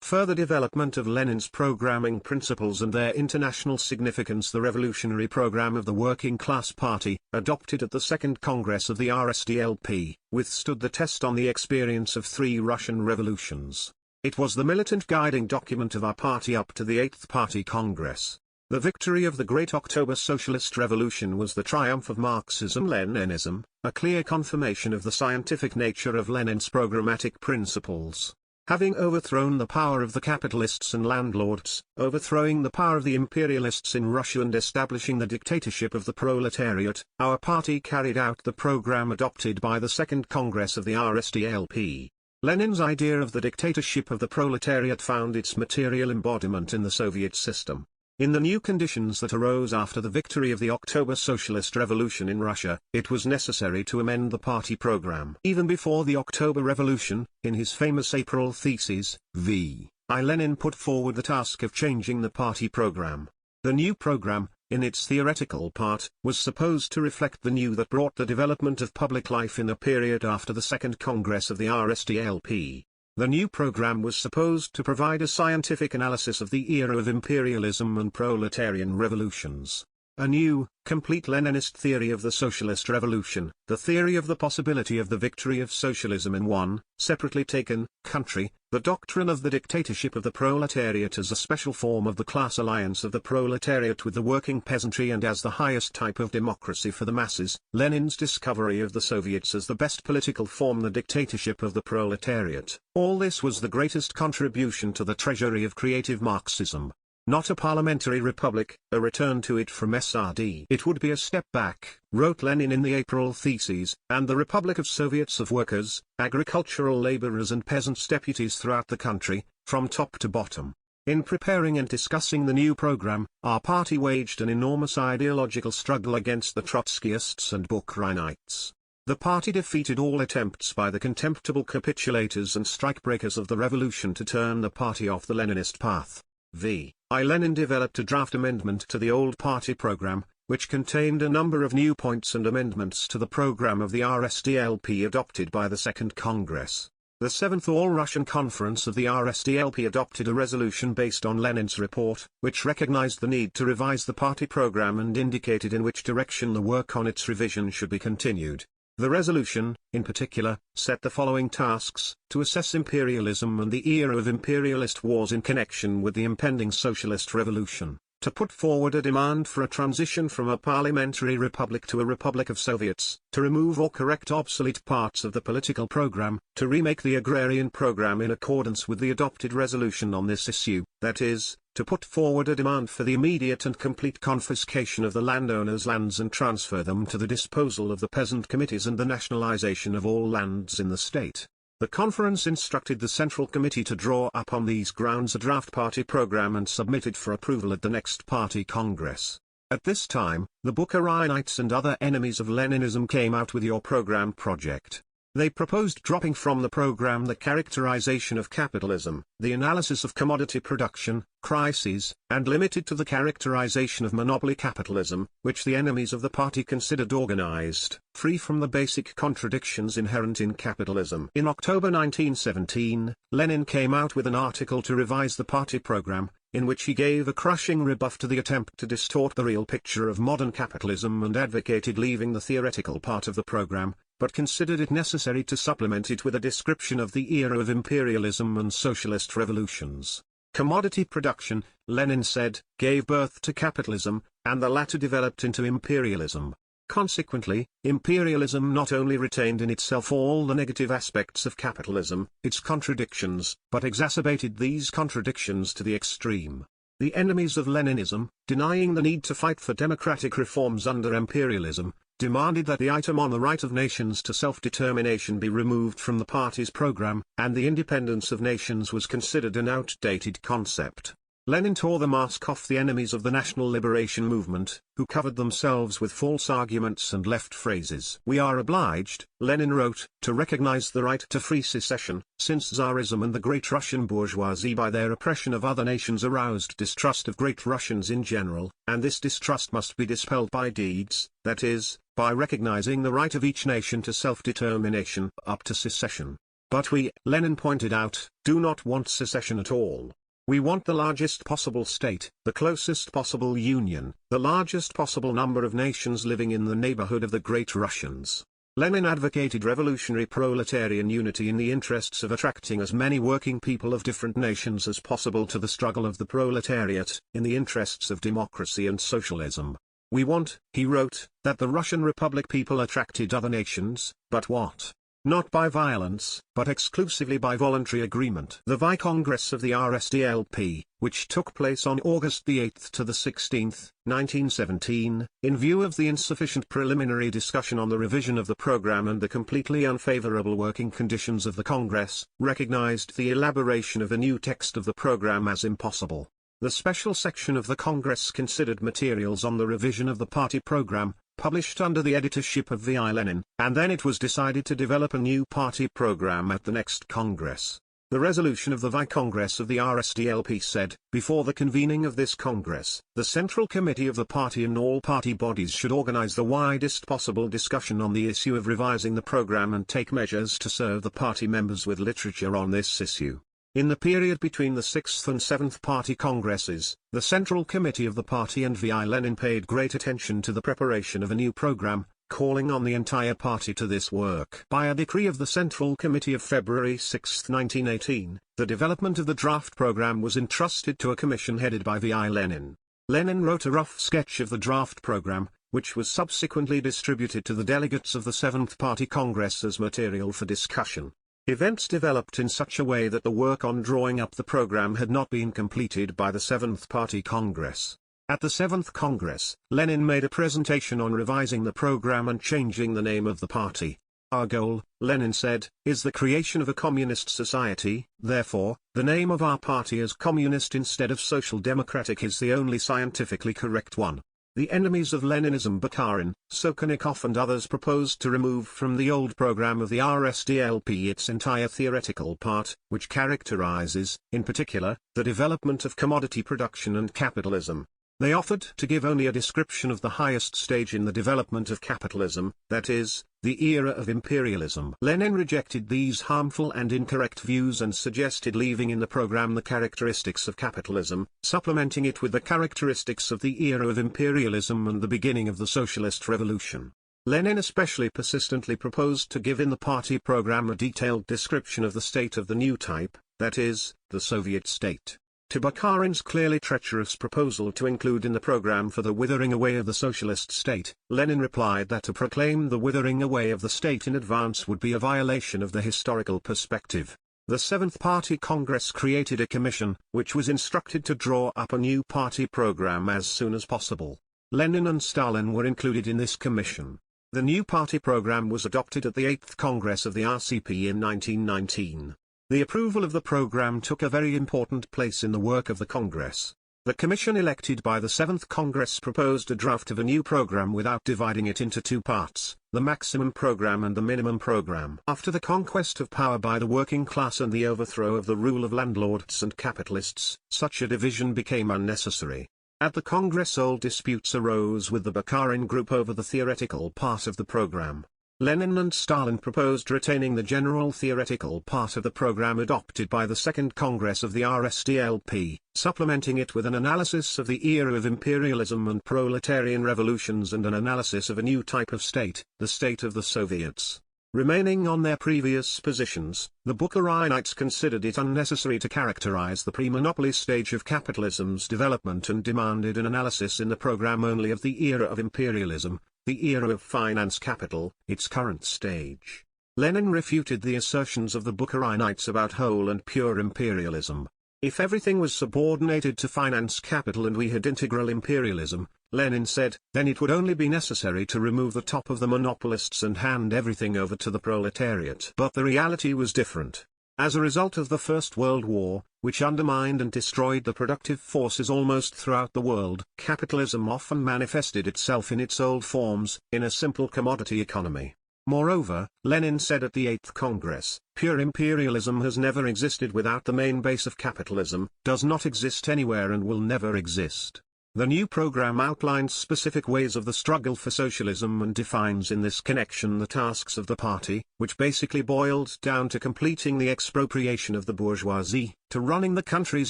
further development of Lenin's programming principles and their international significance. The revolutionary program of the Working Class Party, adopted at the Second Congress of the RSDLP, withstood the test on the experience of 3 Russian revolutions. It was the militant guiding document of our party up to the 8th Party Congress. The victory of the Great October Socialist Revolution was the triumph of Marxism-Leninism, a clear confirmation of the scientific nature of Lenin's programmatic principles. Having overthrown the power of the capitalists and landlords, overthrowing the power of the imperialists in Russia and establishing the dictatorship of the proletariat, our party carried out the program adopted by the Second Congress of the RSDLP. Lenin's idea of the dictatorship of the proletariat found its material embodiment in the Soviet system. In the new conditions that arose after the victory of the October Socialist Revolution in Russia, it was necessary to amend the party program. Even before the October Revolution, in his famous April theses, V. I. Lenin put forward the task of changing the party program. The new program, in its theoretical part, was supposed to reflect the new that brought the development of public life in the period after the Second Congress of the RSDLP. The new program was supposed to provide a scientific analysis of the era of imperialism and proletarian revolutions. A new, complete Leninist theory of the socialist revolution, the theory of the possibility of the victory of socialism in one, separately taken, country, the doctrine of the dictatorship of the proletariat as a special form of the class alliance of the proletariat with the working peasantry and as the highest type of democracy for the masses, Lenin's discovery of the Soviets as the best political form, the dictatorship of the proletariat. All this was the greatest contribution to the treasury of creative Marxism. Not a parliamentary republic, a return to it from SRD. It would be a step back, wrote Lenin in the April theses, and the Republic of Soviets of workers, agricultural laborers and peasants deputies throughout the country, from top to bottom. In preparing and discussing the new program, our party waged an enormous ideological struggle against the Trotskyists and Bukrinites. The party defeated all attempts by the contemptible capitulators and strikebreakers of the revolution to turn the party off the Leninist path. V. I. Lenin developed a draft amendment to the old party program, which contained a number of new points and amendments to the program of the RSDLP adopted by the Second Congress. The 7th All-Russian Conference of the RSDLP adopted a resolution based on Lenin's report, which recognized the need to revise the party program and indicated in which direction the work on its revision should be continued. The resolution, in particular, set the following tasks: to assess imperialism and the era of imperialist wars in connection with the impending socialist revolution, to put forward a demand for a transition from a parliamentary republic to a republic of Soviets, to remove or correct obsolete parts of the political program, to remake the agrarian program in accordance with the adopted resolution on this issue, that is, to put forward a demand for the immediate and complete confiscation of the landowners' lands and transfer them to the disposal of the peasant committees and the nationalization of all lands in the state. The conference instructed the Central Committee to draw up on these grounds a draft party program and submit it for approval at the next party congress. At this time, the Bukrinites and other enemies of Leninism came out with your program project. They proposed dropping from the program the characterization of capitalism, the analysis of commodity production, crises, and limited to the characterization of monopoly capitalism, which the enemies of the party considered organized, free from the basic contradictions inherent in capitalism. In October 1917, Lenin came out with an article to revise the party program, in which he gave a crushing rebuff to the attempt to distort the real picture of modern capitalism and advocated leaving the theoretical part of the program, but considered it necessary to supplement it with a description of the era of imperialism and socialist revolutions. Commodity production, Lenin said, gave birth to capitalism, and the latter developed into imperialism. Consequently, imperialism not only retained in itself all the negative aspects of capitalism, its contradictions, but exacerbated these contradictions to the extreme. The enemies of Leninism, denying the need to fight for democratic reforms under imperialism, demanded that the item on the right of nations to self-determination be removed from the party's program, and the independence of nations was considered an outdated concept. Lenin tore the mask off the enemies of the national liberation movement, who covered themselves with false arguments and left phrases. We are obliged, Lenin wrote, to recognize the right to free secession, since Tsarism and the Great Russian bourgeoisie by their oppression of other nations aroused distrust of Great Russians in general, and this distrust must be dispelled by deeds, that is, by recognizing the right of each nation to self-determination, up to secession. But we, Lenin pointed out, do not want secession at all. We want the largest possible state, the closest possible union, the largest possible number of nations living in the neighborhood of the great Russians. Lenin advocated revolutionary proletarian unity in the interests of attracting as many working people of different nations as possible to the struggle of the proletariat, in the interests of democracy and socialism. We want, he wrote, that the Russian Republic people attracted other nations, but what? Not by violence, but exclusively by voluntary agreement. The VI Congress of the RSDLP, which took place on August the 8th to the 16th, 1917, in view of the insufficient preliminary discussion on the revision of the program and the completely unfavorable working conditions of the Congress, recognized the elaboration of a new text of the program as impossible. The special section of the Congress considered materials on the revision of the party program, published under the editorship of V.I. Lenin, and then it was decided to develop a new party program at the next Congress. The resolution of the VI Congress of the RSDLP said, before the convening of this Congress, the Central Committee of the party and all party bodies should organize the widest possible discussion on the issue of revising the program and take measures to serve the party members with literature on this issue. In the period between the 6th and 7th Party Congresses, the Central Committee of the Party and V.I. Lenin paid great attention to the preparation of a new program, calling on the entire party to this work. By a decree of the Central Committee of February 6, 1918, the development of the draft program was entrusted to a commission headed by V.I. Lenin. Lenin wrote a rough sketch of the draft program, which was subsequently distributed to the delegates of the 7th Party Congress as material for discussion. Events developed in such a way that the work on drawing up the program had not been completed by the 7th Party Congress. At the 7th Congress, Lenin made a presentation on revising the program and changing the name of the party. Our goal, Lenin said, is the creation of a communist society, therefore, the name of our party as Communist instead of Social Democratic is the only scientifically correct one. The enemies of Leninism Bukharin, Sokolnikov and others proposed to remove from the old program of the RSDLP its entire theoretical part, which characterizes, in particular, the development of commodity production and capitalism. They offered to give only a description of the highest stage in the development of capitalism, that is, the era of imperialism. Lenin rejected these harmful and incorrect views and suggested leaving in the program the characteristics of capitalism, supplementing it with the characteristics of the era of imperialism and the beginning of the socialist revolution. Lenin especially persistently proposed to give in the party program a detailed description of the state of the new type, that is, the Soviet state. To Bukharin's clearly treacherous proposal to include in the program for the withering away of the socialist state, Lenin replied that to proclaim the withering away of the state in advance would be a violation of the historical perspective. The 7th Party Congress created a commission, which was instructed to draw up a new party program as soon as possible. Lenin and Stalin were included in this commission. The new party program was adopted at the 8th Congress of the RCP in 1919. The approval of the program took a very important place in the work of the Congress. The commission elected by the 7th Congress proposed a draft of a new program without dividing it into two parts, the maximum program and the minimum program. After the conquest of power by the working class and the overthrow of the rule of landlords and capitalists, such a division became unnecessary. At the Congress old disputes arose with the Bukharin group over the theoretical part of the program. Lenin and Stalin proposed retaining the general theoretical part of the program adopted by the Second Congress of the RSDLP, supplementing it with an analysis of the era of imperialism and proletarian revolutions and an analysis of a new type of state, the state of the Soviets. Remaining on their previous positions, the Bukharinites considered it unnecessary to characterize the pre-monopoly stage of capitalism's development and demanded an analysis in the program only of the era of imperialism, the era of finance capital, its current stage. Lenin refuted the assertions of the Bukharinites about whole and pure imperialism. If everything was subordinated to finance capital and we had integral imperialism, Lenin said, then it would only be necessary to remove the top of the monopolists and hand everything over to the proletariat. But the reality was different. As a result of the First World War, which undermined and destroyed the productive forces almost throughout the world, capitalism often manifested itself in its old forms, in a simple commodity economy. Moreover, Lenin said at the 8th Congress, pure imperialism has never existed without the main base of capitalism, does not exist anywhere and will never exist. The new program outlines specific ways of the struggle for socialism and defines in this connection the tasks of the party, which basically boiled down to completing the expropriation of the bourgeoisie, to running the country's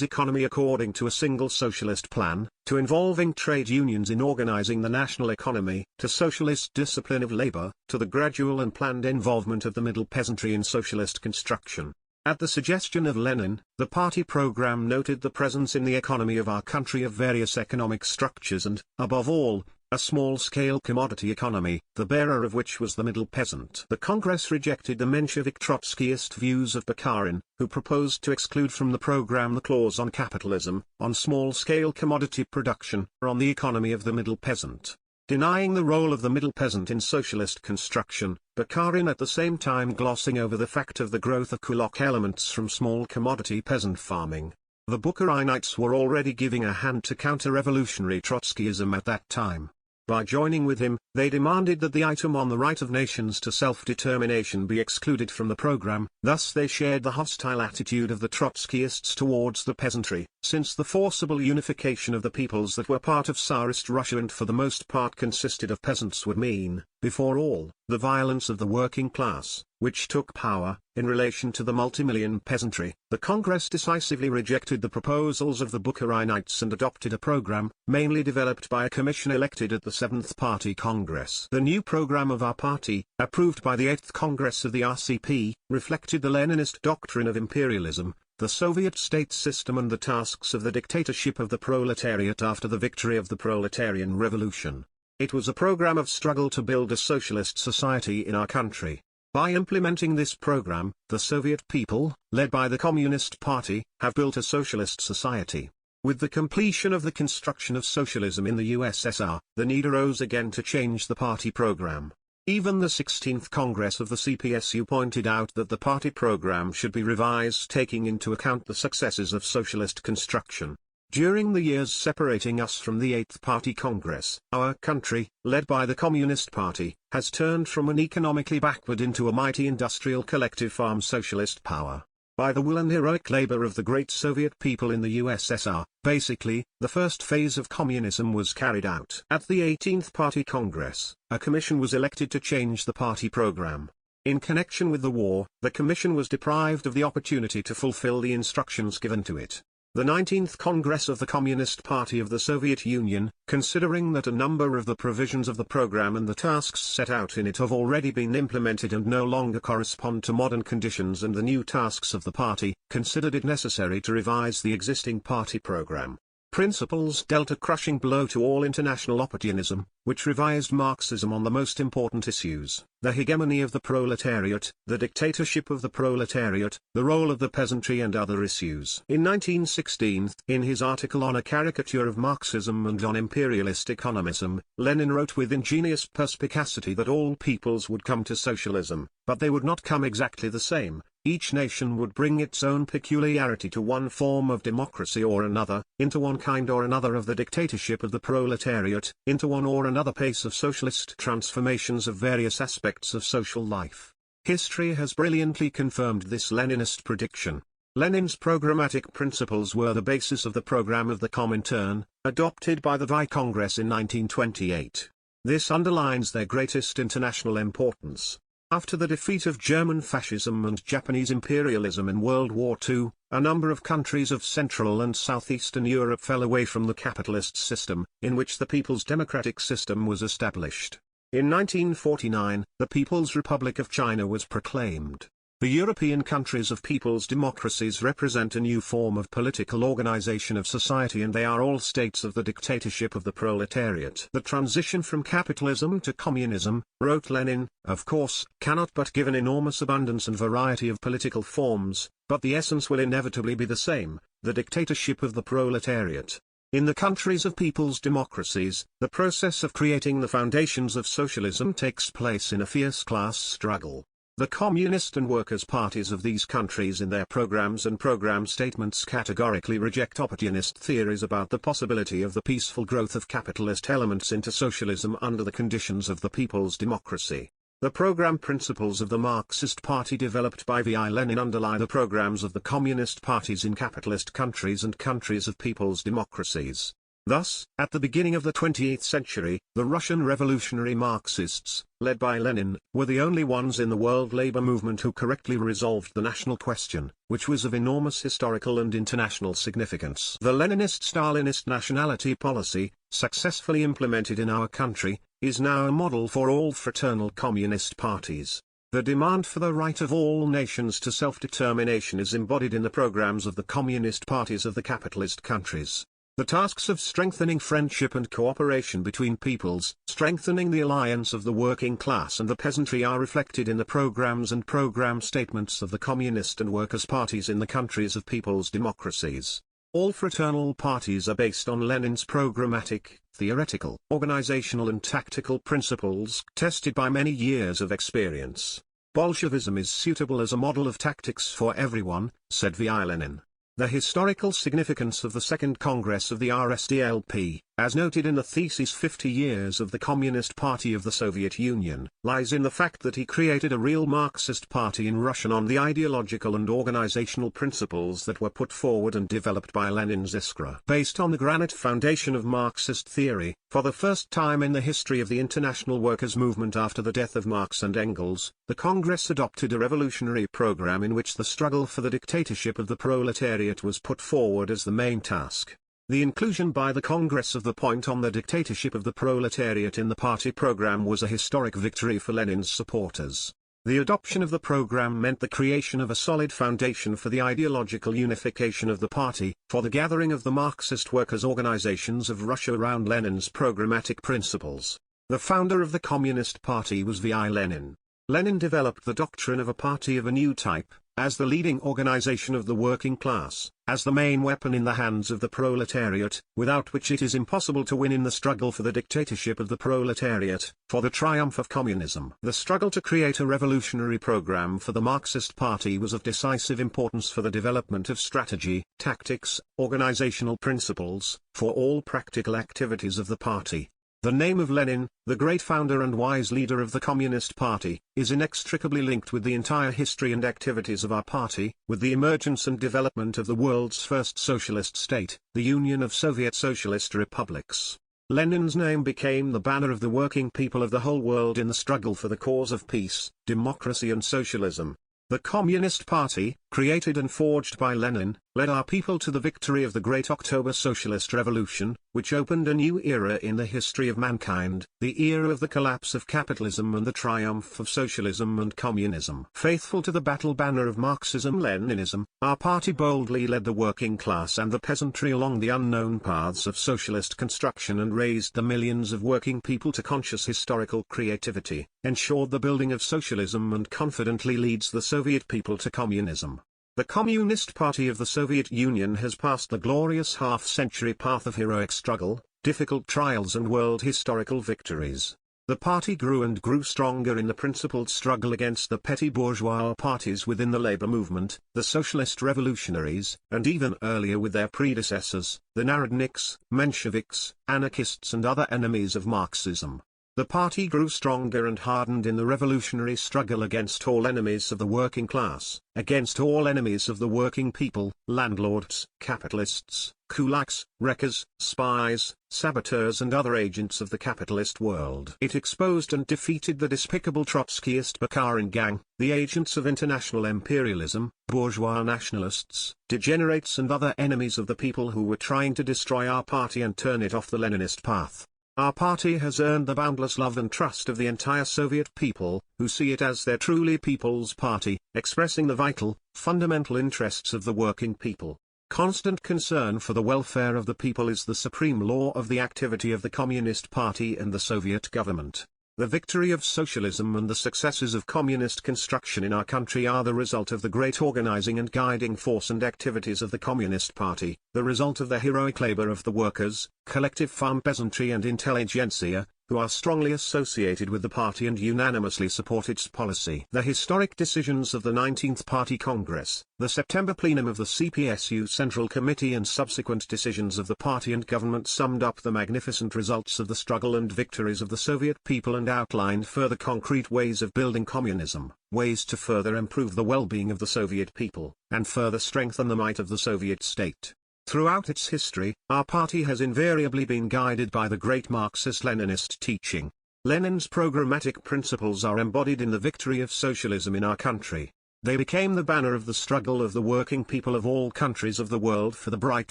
economy according to a single socialist plan, to involving trade unions in organizing the national economy, to socialist discipline of labor, to the gradual and planned involvement of the middle peasantry in socialist construction. At the suggestion of Lenin, the party program noted the presence in the economy of our country of various economic structures and, above all, a small-scale commodity economy, the bearer of which was the middle peasant. The Congress rejected the Menshevik-Trotskyist views of Bukharin, who proposed to exclude from the program the clause on capitalism, on small-scale commodity production, or on the economy of the middle peasant. Denying the role of the middle peasant in socialist construction, Bukharin at the same time glossing over the fact of the growth of kulak elements from small commodity peasant farming. The Bukharinites were already giving a hand to counter-revolutionary Trotskyism at that time. By joining with him, they demanded that the item on the right of nations to self-determination be excluded from the program, thus they shared the hostile attitude of the Trotskyists towards the peasantry, since the forcible unification of the peoples that were part of Tsarist Russia and for the most part consisted of peasants would mean, before all, the violence of the working class, which took power, in relation to the multimillion peasantry. The Congress decisively rejected the proposals of the Bukharinites and adopted a program, mainly developed by a commission elected at the 7th Party Congress. The new program of our party, approved by the 8th Congress of the RCP, reflected the Leninist doctrine of imperialism, the Soviet state system and the tasks of the dictatorship of the proletariat after the victory of the proletarian revolution. It was a program of struggle to build a socialist society in our country. By implementing this program, the Soviet people, led by the Communist Party, have built a socialist society. With the completion of the construction of socialism in the USSR, the need arose again to change the party program. Even the 16th Congress of the CPSU pointed out that the party program should be revised taking into account the successes of socialist construction. During the years separating us from the 8th Party Congress, our country, led by the Communist Party, has turned from an economically backward into a mighty industrial collective farm socialist power. By the will and heroic labor of the great Soviet people in the USSR, basically, the first phase of communism was carried out. At the 18th Party Congress, a commission was elected to change the party program. In connection with the war, the commission was deprived of the opportunity to fulfill the instructions given to it. The 19th Congress of the Communist Party of the Soviet Union, considering that a number of the provisions of the program and the tasks set out in it have already been implemented and no longer correspond to modern conditions and the new tasks of the party, considered it necessary to revise the existing party program. Principles dealt a crushing blow to all international opportunism, which revised Marxism on the most important issues, the hegemony of the proletariat, the dictatorship of the proletariat, the role of the peasantry and other issues. In 1916, in his article on a caricature of Marxism and on imperialist economism, Lenin wrote with ingenious perspicacity that all peoples would come to socialism, but they would not come exactly the same. Each nation would bring its own peculiarity to one form of democracy or another, into one kind or another of the dictatorship of the proletariat, into one or another pace of socialist transformations of various aspects of social life. History has brilliantly confirmed this Leninist prediction. Lenin's programmatic principles were the basis of the program of the Comintern, adopted by the VI Congress in 1928. This underlines their greatest international importance. After the defeat of German fascism and Japanese imperialism in World War II, a number of countries of Central and Southeastern Europe fell away from the capitalist system, in which the People's Democratic System was established. In 1949, the People's Republic of China was proclaimed. The European countries of people's democracies represent a new form of political organization of society and they are all states of the dictatorship of the proletariat. The transition from capitalism to communism, wrote Lenin, of course, cannot but give an enormous abundance and variety of political forms, but the essence will inevitably be the same, the dictatorship of the proletariat. In the countries of people's democracies, the process of creating the foundations of socialism takes place in a fierce class struggle. The communist and workers' parties of these countries in their programs and program statements categorically reject opportunist theories about the possibility of the peaceful growth of capitalist elements into socialism under the conditions of the people's democracy. The program principles of the Marxist Party developed by V.I. Lenin underlie the programs of the communist parties in capitalist countries and countries of people's democracies. Thus, at the beginning of the 20th century, the Russian revolutionary Marxists, led by Lenin, were the only ones in the world labor movement who correctly resolved the national question, which was of enormous historical and international significance. The Leninist-Stalinist nationality policy, successfully implemented in our country, is now a model for all fraternal communist parties. The demand for the right of all nations to self-determination is embodied in the programs of the communist parties of the capitalist countries. The tasks of strengthening friendship and cooperation between peoples, strengthening the alliance of the working class and the peasantry are reflected in the programs and program statements of the communist and workers' parties in the countries of people's democracies. All fraternal parties are based on Lenin's programmatic, theoretical, organizational and tactical principles tested by many years of experience. Bolshevism is suitable as a model of tactics for everyone, said V.I. Lenin. The historical significance of the Second Congress of the RSDLP, as noted in the thesis 50 Years of the Communist Party of the Soviet Union, lies in the fact that he created a real Marxist party in Russia on the ideological and organizational principles that were put forward and developed by Lenin's Iskra. Based on the granite foundation of Marxist theory, for the first time in the history of the international workers' movement after the death of Marx and Engels, the Congress adopted a revolutionary program in which the struggle for the dictatorship of the proletariat was put forward as the main task. The inclusion by the Congress of the point on the dictatorship of the proletariat in the party program was a historic victory for Lenin's supporters. The adoption of the program meant the creation of a solid foundation for the ideological unification of the party, for the gathering of the Marxist workers' organizations of Russia around Lenin's programmatic principles. The founder of the Communist Party was V.I. Lenin. Lenin developed the doctrine of a party of a new type, as the leading organization of the working class, as the main weapon in the hands of the proletariat, without which it is impossible to win in the struggle for the dictatorship of the proletariat, for the triumph of communism. The struggle to create a revolutionary program for the Marxist Party was of decisive importance for the development of strategy, tactics, organizational principles, for all practical activities of the party. The name of Lenin, the great founder and wise leader of the Communist Party, is inextricably linked with the entire history and activities of our party, with the emergence and development of the world's first socialist state, the Union of Soviet Socialist Republics. Lenin's name became the banner of the working people of the whole world in the struggle for the cause of peace, democracy and socialism. The Communist Party, created and forged by Lenin, led our people to the victory of the Great October Socialist Revolution, which opened a new era in the history of mankind, the era of the collapse of capitalism and the triumph of socialism and communism. Faithful to the battle banner of Marxism-Leninism, our party boldly led the working class and the peasantry along the unknown paths of socialist construction and raised the millions of working people to conscious historical creativity, ensured the building of socialism and confidently leads the Soviet people to communism. The Communist Party of the Soviet Union has passed the glorious half-century path of heroic struggle, difficult trials and world historical victories. The party grew and grew stronger in the principled struggle against the petty bourgeois parties within the labor movement, the socialist revolutionaries, and even earlier with their predecessors, the Narodniks, Mensheviks, anarchists and other enemies of Marxism. The party grew stronger and hardened in the revolutionary struggle against all enemies of the working class, against all enemies of the working people, landlords, capitalists, kulaks, wreckers, spies, saboteurs and other agents of the capitalist world. It exposed and defeated the despicable Trotskyist Bukharin gang, the agents of international imperialism, bourgeois nationalists, degenerates and other enemies of the people who were trying to destroy our party and turn it off the Leninist path. Our party has earned the boundless love and trust of the entire Soviet people, who see it as their truly people's party, expressing the vital, fundamental interests of the working people. Constant concern for the welfare of the people is the supreme law of the activity of the Communist Party and the Soviet government. The victory of socialism and the successes of communist construction in our country are the result of the great organizing and guiding force and activities of the Communist Party, the result of the heroic labor of the workers, collective farm peasantry and intelligentsia, who are strongly associated with the party and unanimously support its policy. The historic decisions of the 19th Party Congress, the September plenum of the CPSU Central Committee and subsequent decisions of the party and government summed up the magnificent results of the struggle and victories of the Soviet people and outlined further concrete ways of building communism, ways to further improve the well-being of the Soviet people, and further strengthen the might of the Soviet state. Throughout its history, our party has invariably been guided by the great Marxist-Leninist teaching. Lenin's programmatic principles are embodied in the victory of socialism in our country. They became the banner of the struggle of the working people of all countries of the world for the bright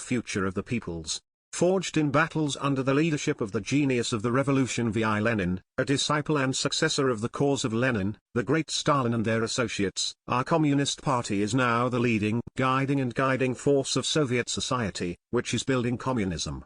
future of the peoples. Forged in battles under the leadership of the genius of the revolution V.I. Lenin, a disciple and successor of the cause of Lenin, the great Stalin and their associates, our Communist Party is now the leading, guiding force of Soviet society, which is building communism.